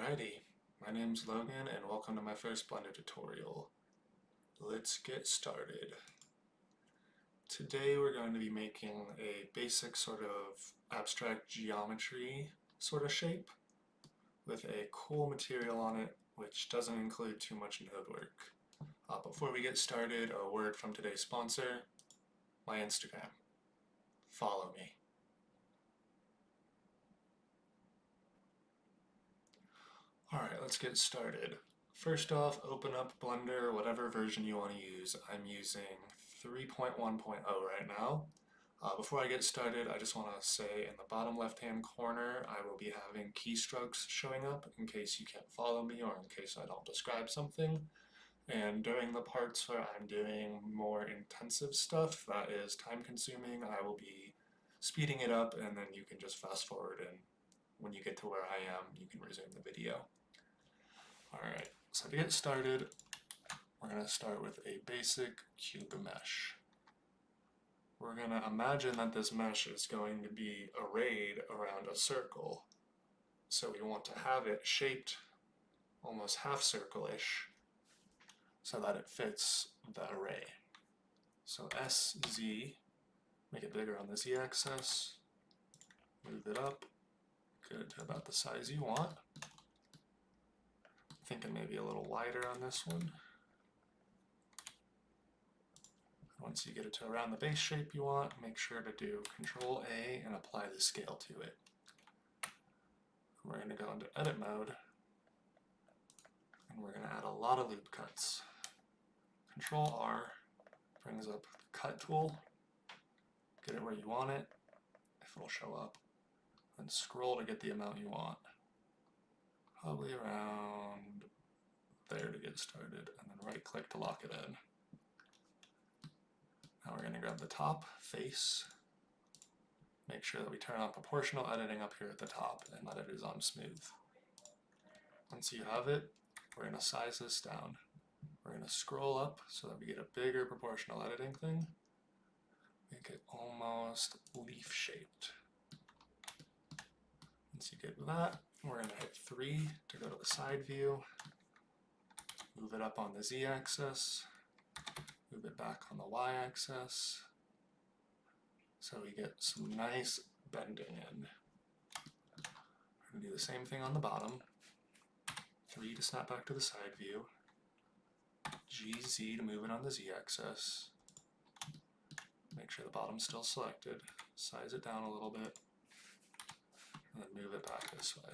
Alrighty, my name's Logan and welcome to my first Blender tutorial. Let's get started. Today we're going to be making a basic sort of abstract geometry sort of shape with a cool material on it which doesn't include too much node work. Before we get started, a word from today's sponsor, my Instagram. Follow me. Alright, let's get started. First off, open up Blender, whatever version you want to use. I'm using 3.1.0 right now. Before I get started, I just want to say in the bottom left-hand corner, I will be having keystrokes showing up in case you can't follow me or in case I don't describe something. And during the parts where I'm doing more intensive stuff that is time-consuming, I will be speeding it up and then you can just fast forward, and when you get to where I am, you can resume the video. Alright, so to get started, we're going to start with a basic cube mesh. We're going to imagine that this mesh is going to be arrayed around a circle. So we want to have it shaped almost half circle-ish so that it fits the array. So SZ, make it bigger on the Z-axis, move it up, get it to about the size you want. Thinking maybe a little wider on this one. Once you get it to around the base shape you want, make sure to do Control A and apply the scale to it. We're going to go into edit mode and we're going to add a lot of loop cuts. Control R brings up the cut tool, get it where you want it, if it'll show up, then scroll to get the amount you want. Probably around there to get started, and then right click to lock it in. Now we're going to grab the top face, make sure that we turn on proportional editing up here at the top and that it is on smooth. Once you have it, we're going to size this down. We're going to scroll up so that we get a bigger proportional editing thing. Make it almost leaf shaped. Once you get that, we're going to hit 3 to go to the side view, move it up on the Z-axis, move it back on the Y-axis, so we get some nice bending in. We're going to do the same thing on the bottom, 3 to snap back to the side view, GZ to move it on the Z-axis, make sure the bottom's still selected, size it down a little bit, and then move it back this way.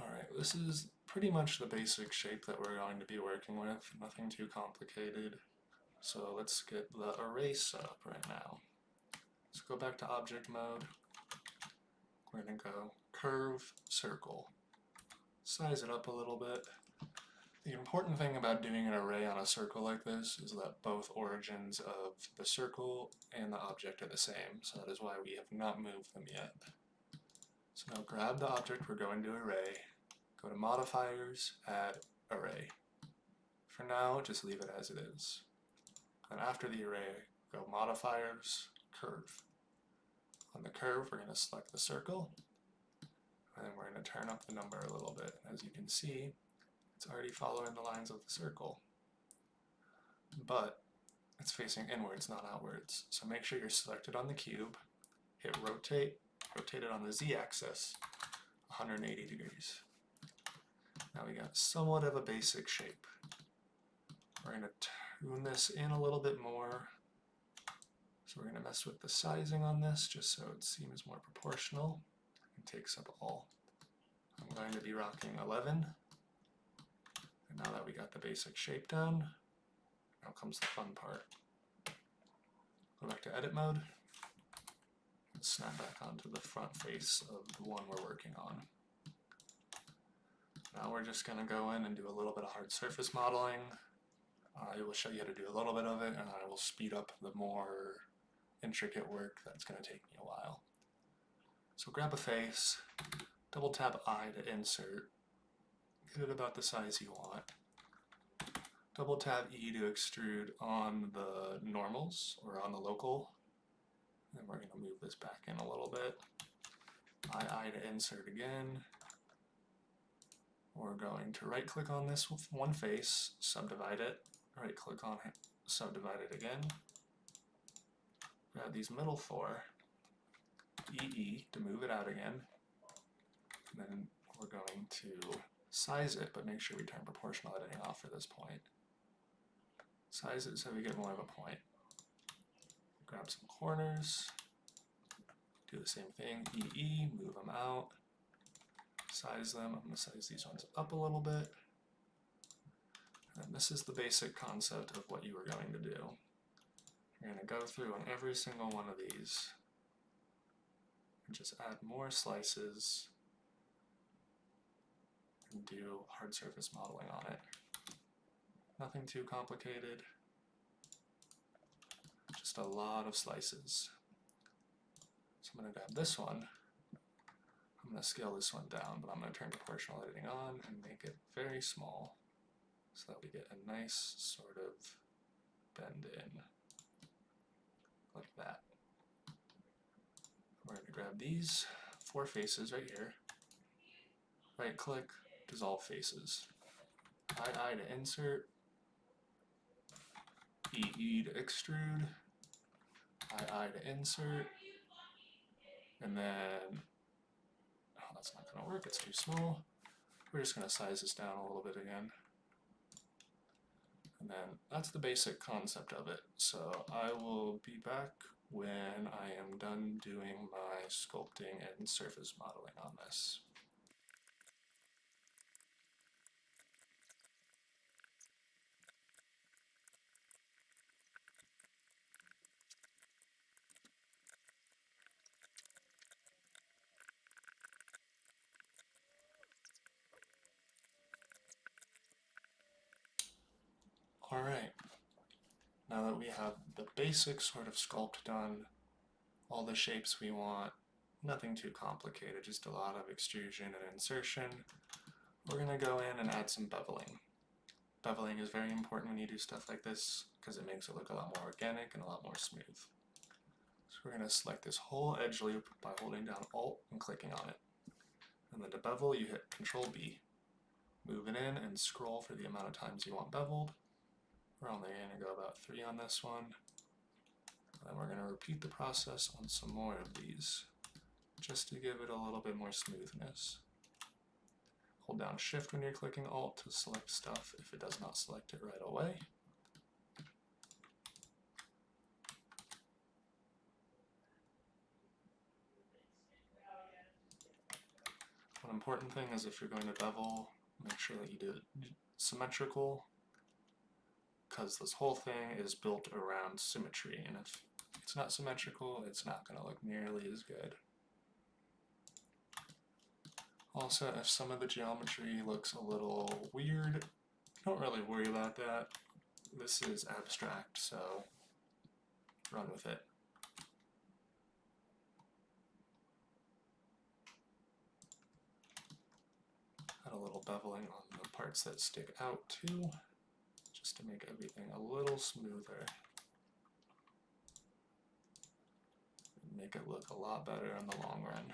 Alright, this is pretty much the basic shape that we're going to be working with, nothing too complicated. So let's get the array set up right now. Let's go back to object mode. We're going to go curve, circle. Size it up a little bit. The important thing about doing an array on a circle like this is that both origins of the circle and the object are the same, so that is why we have not moved them yet. So now grab the object we're going to array, go to modifiers, add array. For now, just leave it as it is. And after the array, go modifiers, curve. On the curve, we're going to select the circle, and then we're going to turn up the number a little bit. As you can see, it's already following the lines of the circle, but it's facing inwards, not outwards. So make sure you're selected on the cube, hit rotate, rotate it on the Z-axis, 180 degrees. Now we got somewhat of a basic shape. We're going to tune this in a little bit more. So we're going to mess with the sizing on this just so it seems more proportional and takes up all. I'm going to be rocking 11. And now that we got the basic shape down, now comes the fun part. Go back to edit mode, and snap back onto the front face of the one we're working on. Now we're just going to go in and do a little bit of hard surface modeling. I will show you how to do a little bit of it, and I will speed up the more intricate work that's going to take me a while. So grab a face, double tap I to insert, get it about the size you want. Double tap E to extrude on the normals or on the local. Then we're going to move this back in a little bit. I to insert again. We're going to right click on this one face, subdivide it, right click on it, subdivide it again. Grab these middle four, EE to move it out again. And then we're going to size it, but make sure we turn proportional editing off for this point. Size it so we get more of a point. Grab some corners, do the same thing, EE, move them out, size them. I'm going to size these ones up a little bit. And this is the basic concept of what you are going to do. You're going to go through on every single one of these and just add more slices and do hard surface modeling on it. Nothing too complicated, just a lot of slices. So I'm going to grab this one, I'm going to scale this one down, but I'm going to turn proportional editing on and make it very small so that we get a nice sort of bend in, like that. We're going to grab these four faces right here, right click, dissolve faces, I to insert, EE to extrude, I to insert, and then, oh, that's not going to work, it's too small. We're just going to size this down a little bit again. And then that's the basic concept of it. So I will be back when I am done doing my sculpting and surface modeling on this. Alright, now that we have the basic sort of sculpt done, all the shapes we want, nothing too complicated, just a lot of extrusion and insertion, we're going to go in and add some beveling. Beveling is very important when you do stuff like this because it makes it look a lot more organic and a lot more smooth. So we're going to select this whole edge loop by holding down Alt and clicking on it. And then to bevel, you hit Control B. Move it in and scroll for the amount of times you want beveled. We're only going to go about 3 on this one. Then we're going to repeat the process on some more of these, just to give it a little bit more smoothness. Hold down Shift when you're clicking Alt to select stuff if it does not select it right away. One important thing is if you're going to bevel, make sure that you do it symmetrical, because this whole thing is built around symmetry, and if it's not symmetrical, it's not going to look nearly as good. Also, if some of the geometry looks a little weird, don't really worry about that. This is abstract, so run with it. Add a little beveling on the parts that stick out too, just to make everything a little smoother. Make it look a lot better in the long run.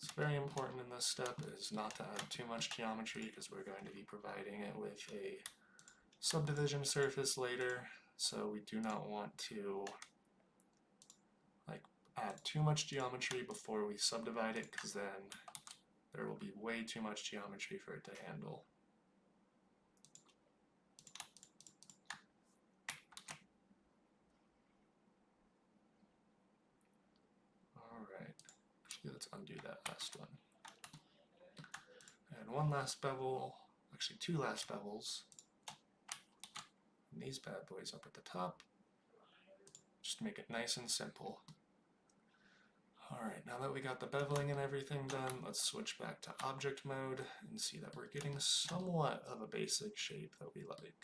It's very important in this step is not to add too much geometry because we're going to be providing it with a subdivision surface later, so we do not want to add too much geometry before we subdivide it, because then there will be way too much geometry for it to handle. Alright, let's undo that last one. And one last bevel, actually 2 last bevels. And these bad boys up at the top, just to make it nice and simple. Alright, now that we got the beveling and everything done, let's switch back to object mode and see that we're getting somewhat of a basic shape that we like.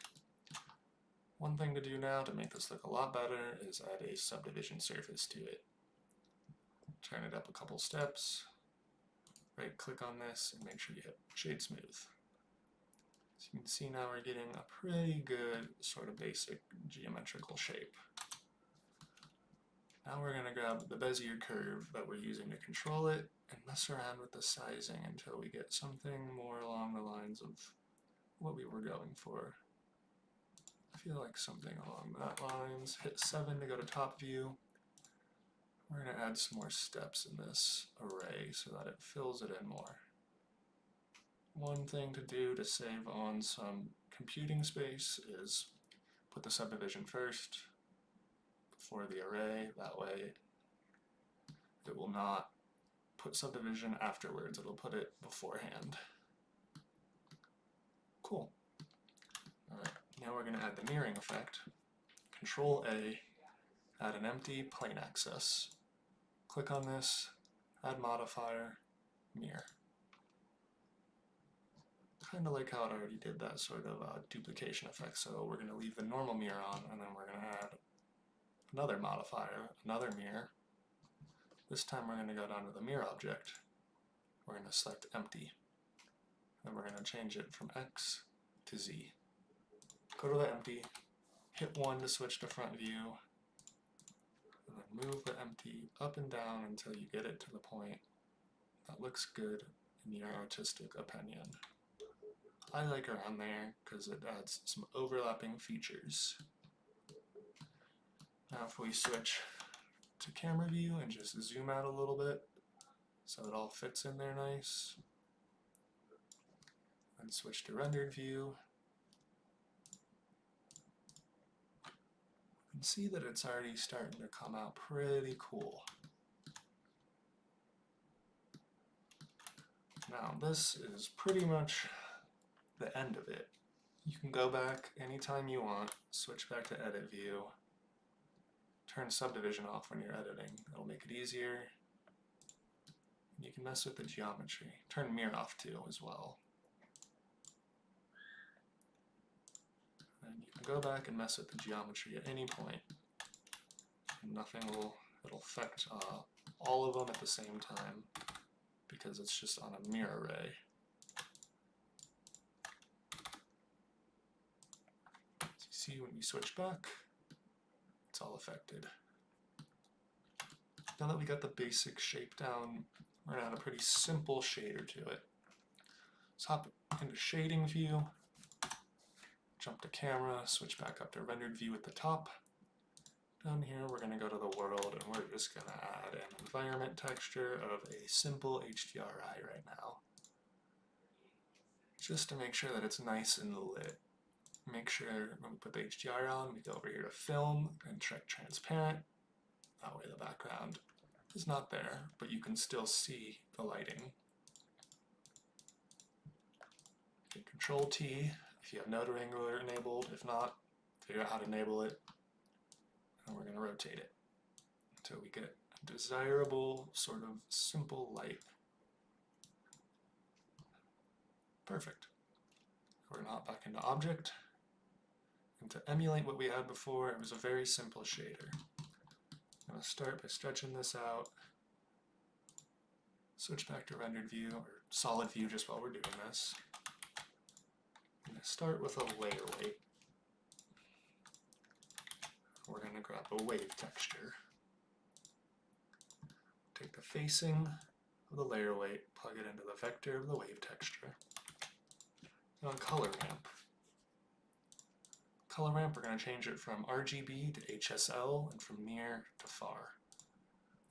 One thing to do now to make this look a lot better is add a subdivision surface to it. Turn it up a couple steps, right click on this and make sure you hit Shade Smooth. So you can see now we're getting a pretty good sort of basic geometrical shape. Now we're going to grab the Bezier curve that we're using to control it and mess around with the sizing until we get something more along the lines of what we were going for. I feel like something along that lines. Hit 7 to go to top view. We're going to add some more steps in this array so that it fills it in more. One thing to do to save on some computing space is put the subdivision first before the array. That way it will not put subdivision afterwards, it'll put it beforehand. Cool. Alright, now we're going to add the mirroring effect. Control A, add an empty plane axis. Click on this, add modifier, mirror. Kind of like how it already did that sort of duplication effect. So we're going to leave the normal mirror on, and then we're going to add another modifier, another mirror. This time we're going to go down to the mirror object. We're going to select empty. Then we're going to change it from X to Z. Go to the empty, hit 1 to switch to front view, and then move the empty up and down until you get it to the point that looks good in your artistic opinion. I like around there because it adds some overlapping features. Now if we switch to camera view and just zoom out a little bit so it all fits in there nice, and switch to rendered view, you can see that it's already starting to come out pretty cool. Now this is pretty much the end of it. You can go back anytime you want, switch back to edit view, turn subdivision off when you're editing. It'll make it easier. You can mess with the geometry. Turn mirror off too as well. And you can go back and mess with the geometry at any point. And nothing will, it'll affect all of them at the same time because it's just on a mirror array. As you see when we switch back, it's all affected. Now that we got the basic shape down, we're going to add a pretty simple shader to it. Let's hop into shading view, jump to camera, switch back up to rendered view at the top. Down here we're going to go to the world and we're just going to add an environment texture of a simple HDRI right now. Just to make sure that it's nice and lit. Make sure when we put the HDR on, we go over here to film and check transparent. That way the background is not there, but you can still see the lighting. Hit Control T if you have node wrangler enabled. If not, figure out how to enable it. And we're going to rotate it until we get a desirable sort of simple light. Perfect. We're going to hop back into Object. And to emulate what we had before, it was a very simple shader. I'm going to start by stretching this out, switch back to rendered view, or solid view just while we're doing this. I'm going to start with a layer weight. We're going to grab a wave texture. Take the facing of the layer weight, plug it into the vector of the wave texture. Now color ramp. Color ramp, we're going to change it from RGB to HSL and from near to far.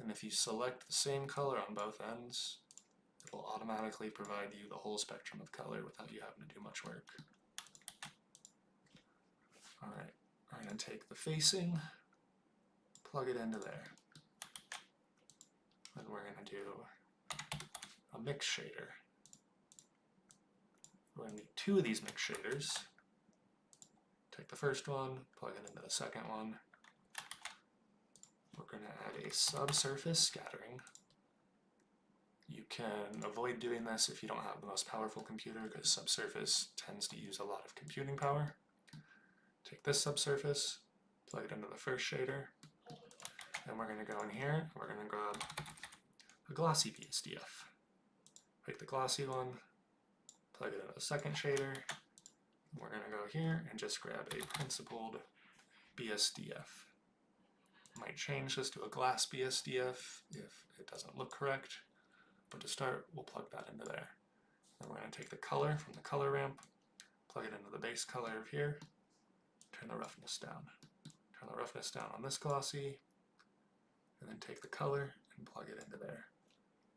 And if you select the same color on both ends, it'll automatically provide you the whole spectrum of color without you having to do much work. Alright, we're going to take the facing, plug it into there. Then we're going to do a mix shader. We're going to need 2 of these mix shaders. Take the first one, plug it into the second one. We're going to add a subsurface scattering. You can avoid doing this if you don't have the most powerful computer because subsurface tends to use a lot of computing power. Take this subsurface, plug it into the first shader, and we're going to go in here and we're going to grab a glossy VSDF. Take the glossy one, plug it into the second shader, we're going to go here and just grab a principled BSDF. Might change this to a glass BSDF if it doesn't look correct, but to start, we'll plug that into there. Then we're going to take the color from the color ramp, plug it into the base color of here, turn the roughness down. Turn the roughness down on this glossy, and then take the color and plug it into there.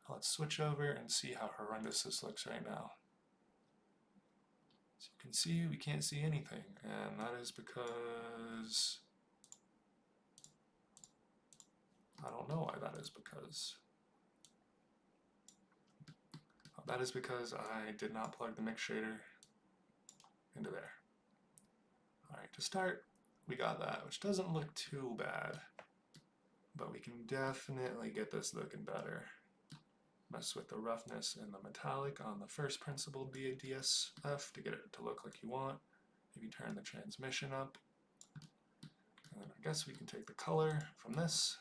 Now let's switch over and see how horrendous this looks right now. So you can see we can't see anything, and that is because I don't know why that is because. Oh, that is because I did not plug the mix shader into there. Alright, to start, we got that, which doesn't look too bad, but we can definitely get this looking better. Mess with the roughness and the metallic on the first principled BSDF to get it to look like you want. Maybe turn the transmission up. And then I guess we can take the color from this,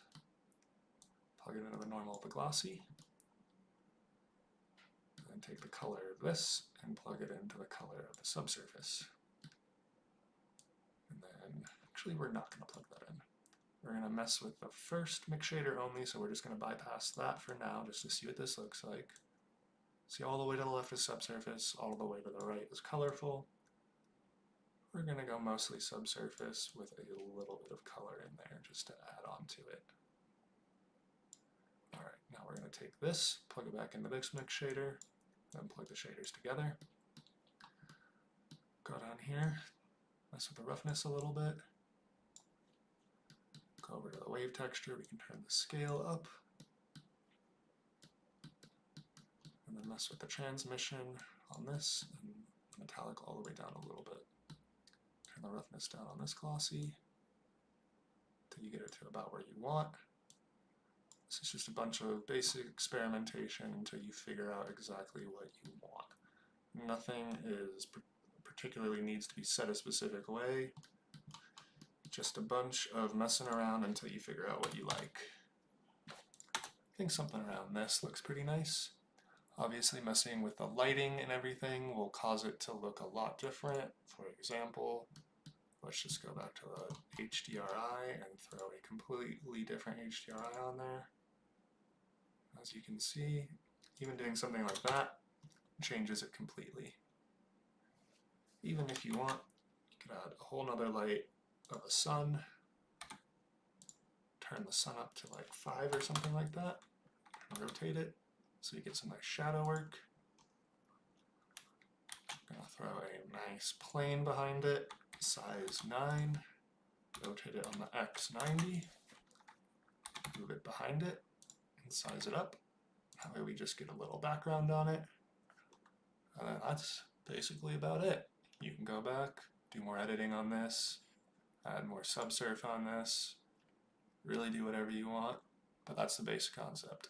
plug it into the normal of the glossy, and then take the color of this and plug it into the color of the subsurface. And then, actually we're not going to plug that in. We're going to mess with the first mix shader only, so we're just going to bypass that for now, just to see what this looks like. See, all the way to the left is subsurface, all the way to the right is colorful. We're going to go mostly subsurface with a little bit of color in there, just to add on to it. Alright, now we're going to take this, plug it back into this mix shader, then plug the shaders together. Go down here, mess with the roughness a little bit. Go over to the wave texture, we can turn the scale up. And then mess with the transmission on this, and the metallic all the way down a little bit. Turn the roughness down on this glossy, until you get it to about where you want. This is just a bunch of basic experimentation until you figure out exactly what you want. Nothing is particularly needs to be set a specific way. Just a bunch of messing around until you figure out what you like. I think something around this looks pretty nice. Obviously messing with the lighting and everything will cause it to look a lot different. For example, let's just go back to the HDRI and throw a completely different HDRI on there. As you can see, even doing something like that changes it completely. Even if you want, you could add a whole nother light of a sun, turn the sun up to like 5 or something like that, and rotate it so you get some nice shadow work. I'm going to throw a nice plane behind it, size 9, rotate it on the X90, move it behind it, and size it up. That way we just get a little background on it. And that's basically about it. You can go back, do more editing on this, add more subsurf on this, really do whatever you want, but that's the basic concept.